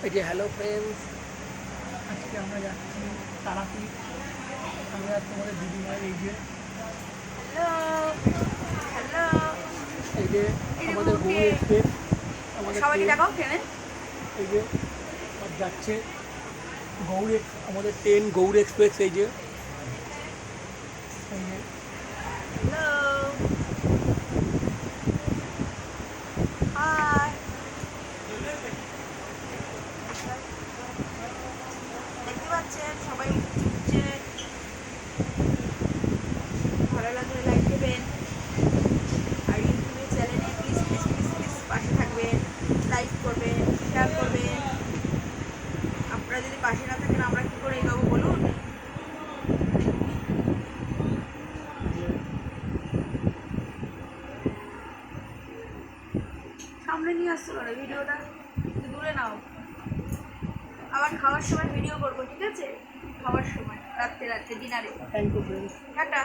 এই যে hello friends, আজকে আমরা যাচ্ছি তারাপীঠ। আমরা তোমাদের দিদিমার এই যে হ্যালো এই যে আমাদের গৌড় এক্সপ্রেস, আমাদের সবাইকে ট্রেন দেখাও ট্রেনে। এই যে সব যাচ্ছে আমাদের ট্রেন গৌড় এক্সপ্রেস। এই যে হ্যালো, হাই। দেখতে পাচ্ছেন সবাই উঠছে। ভালো লাগলে লাইক দেবেন, আর ইউটিউবে চ্যানেলে প্লিজ প্লিজ প্লিজ প্লিজ পাশে থাকবেন, লাইক করবেন, শেয়ার করবেন। আপনারা যদি পাশে না থাকেন আমরা কী করে এগোবো বলুন? সামনে নিয়ে আসতে পারে ভিডিওটা, একটু দূরে নাও। আবার খাওয়ার সময় ভিডিও করবো, ঠিক আছে? খাওয়ার সময় রাত্রে ডিনারে। Thank you friends. টাটা।